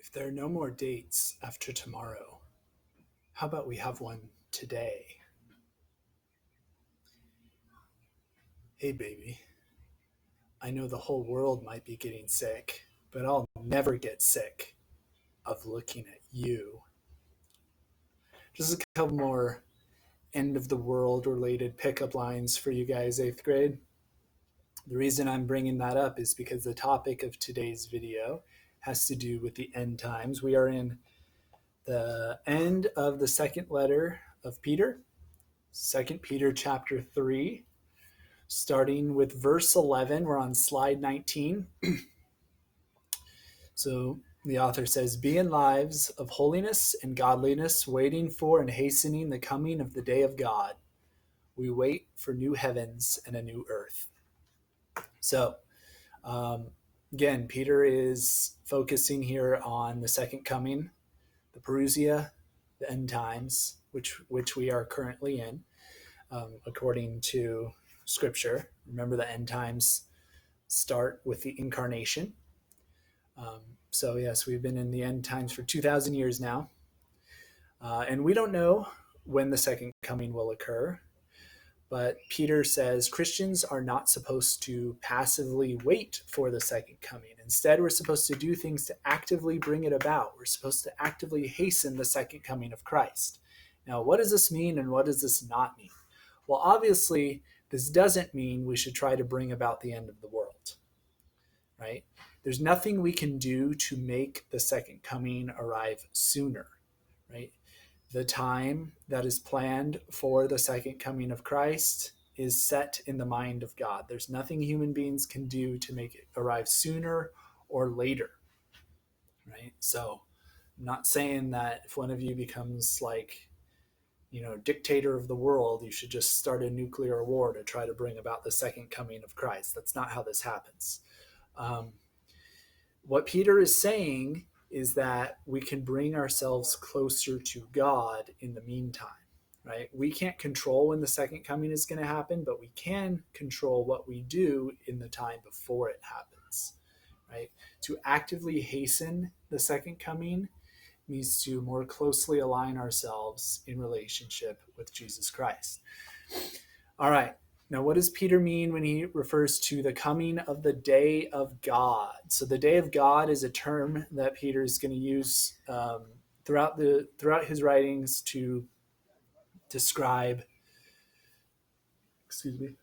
If there are no more dates after tomorrow, how about we have one today? Hey, baby, I know the whole world might be getting sick, but I'll never get sick of looking at you. Just a couple more end of the world related pickup lines for you guys, 8th grade. The reason I'm bringing that up is because the topic of today's video has to do with the end times. We are in the end of the second letter of Peter, 2 Peter chapter 3, starting with verse 11. We're on slide 19. So the author says, "Be in lives of holiness and godliness, waiting for and hastening the coming of the day of God. We wait for new heavens and a new earth." So again, Peter is focusing here on the second coming, the parousia, the end times, which we are currently in, according to Scripture. Remember, the end times start with the incarnation. So yes, we've been in the end times for 2,000 years now. And we don't know when the second coming will occur. But Peter says Christians are not supposed to passively wait for the second coming. Instead, we're supposed to do things to actively bring it about. We're supposed to actively hasten the second coming of Christ. Now, what does this mean and what does this not mean? Well, obviously, this doesn't mean we should try to bring about the end of the world, right? There's nothing we can do to make the second coming arrive sooner, right? The time that is planned for the second coming of Christ is set in the mind of God. There's nothing human beings can do to make it arrive sooner or later, right? So I'm not saying that if one of you becomes dictator of the world, you should just start a nuclear war to try to bring about the second coming of Christ. That's not how this happens. What Peter is saying is that we can bring ourselves closer to God in the meantime, right? We can't control when the second coming is going to happen, but we can control what we do in the time before it happens, right? To actively hasten the second coming means to more closely align ourselves in relationship with Jesus Christ. All right. Now, what does Peter mean when he refers to the coming of the day of God? So the day of God is a term that Peter is going to use throughout his writings to describe, excuse me.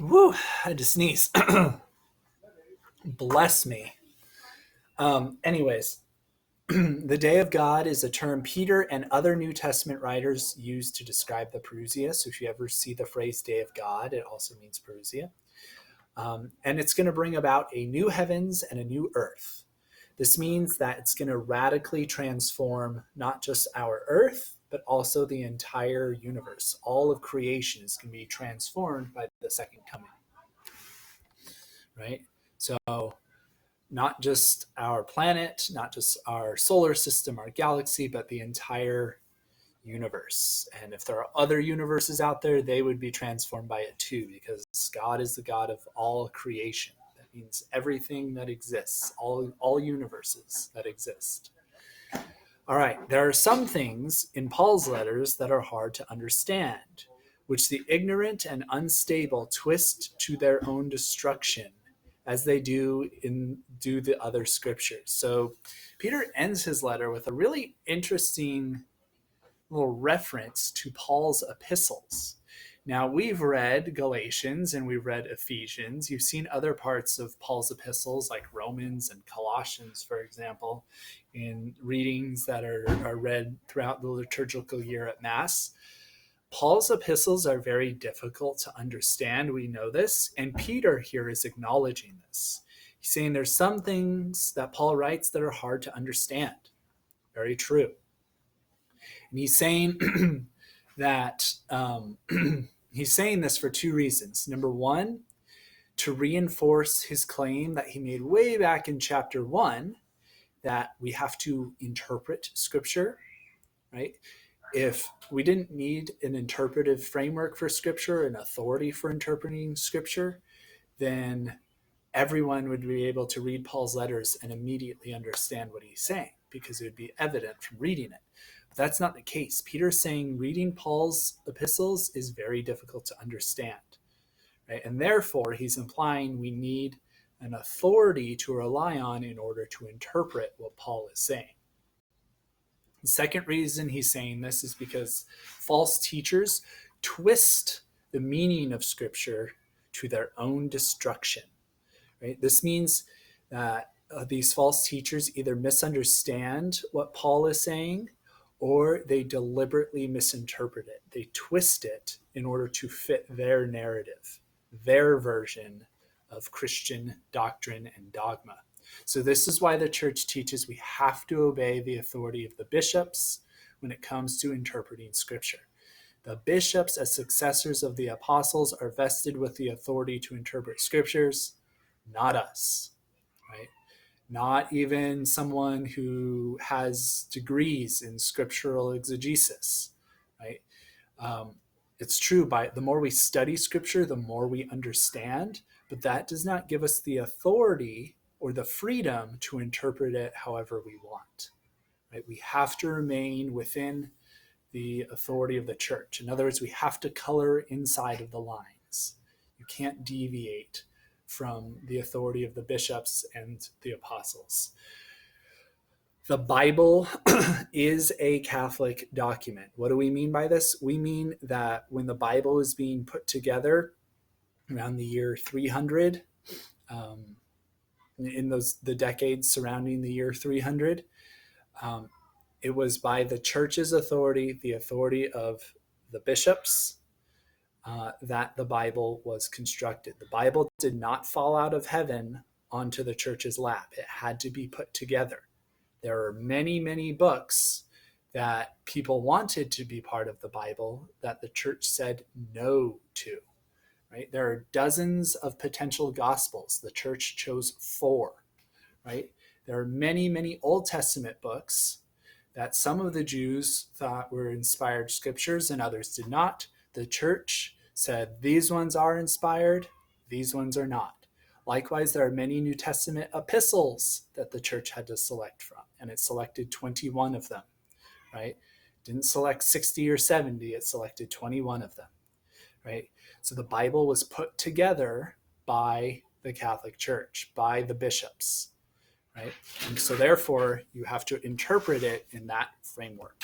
Woo, I had to sneeze. Bless me. Anyways, the day of God is a term Peter and other New Testament writers use to describe the parousia. So if you ever see the phrase day of God, it also means parousia. And it's going to bring about a new heavens and a new earth. This means that it's going to radically transform not just our earth, but also the entire universe. All of creation is going to be transformed by the second coming, right? So not just our planet, not just our solar system, our galaxy, but the entire universe. And if there are other universes out there, they would be transformed by it too, because God is the God of all creation. That means everything that exists, all universes that exist. All right, there are some things in Paul's letters that are hard to understand, which the ignorant and unstable twist to their own destruction, as they do the other scriptures. So Peter ends his letter with a really interesting little reference to Paul's epistles. Now, we've read Galatians and we've read Ephesians. You've seen other parts of Paul's epistles like Romans and Colossians, for example, in readings that are read throughout the liturgical year at Mass. Paul's epistles are very difficult to understand. We know this. And Peter here is acknowledging this. He's saying there's some things that Paul writes that are hard to understand. Very true. And he's saying that he's saying this for two reasons. Number one, to reinforce his claim that he made way back in chapter 1 that we have to interpret Scripture, right? If we didn't need an interpretive framework for Scripture, an authority for interpreting Scripture, then everyone would be able to read Paul's letters and immediately understand what he's saying because it would be evident from reading it. But that's not the case. Peter's saying reading Paul's epistles is very difficult to understand, right? And therefore, he's implying we need an authority to rely on in order to interpret what Paul is saying. The second reason he's saying this is because false teachers twist the meaning of Scripture to their own destruction. Right? This means that these false teachers either misunderstand what Paul is saying or they deliberately misinterpret it. They twist it in order to fit their narrative, their version of Christian doctrine and dogma. So this is why the church teaches we have to obey the authority of the bishops when it comes to interpreting Scripture. The bishops, as successors of the apostles, are vested with the authority to interpret Scriptures, not us, right? Not even someone who has degrees in scriptural exegesis, right? It's true, by the more we study Scripture, the more we understand, but that does not give us the authority or the freedom to interpret it however we want, right? We have to remain within the authority of the church. In other words, we have to color inside of the lines. You can't deviate from the authority of the bishops and the apostles. The Bible is a Catholic document. What do we mean by this? We mean that when the Bible is being put together around the year 300, in the decades surrounding the year 300, it was by the church's authority, the authority of the bishops, that the Bible was constructed. The Bible did not fall out of heaven onto the church's lap. It had to be put together. There are many, many books that people wanted to be part of the Bible that the church said no to, right? There are dozens of potential gospels. The church chose 4, right? There are many, many Old Testament books that some of the Jews thought were inspired scriptures and others did not. The church said these ones are inspired, these ones are not. Likewise, there are many New Testament epistles that the church had to select from, and it selected 21 of them, right? Didn't select 60 or 70, it selected 21 of them, right? So the Bible was put together by the Catholic Church, by the bishops, right? And so therefore, you have to interpret it in that framework.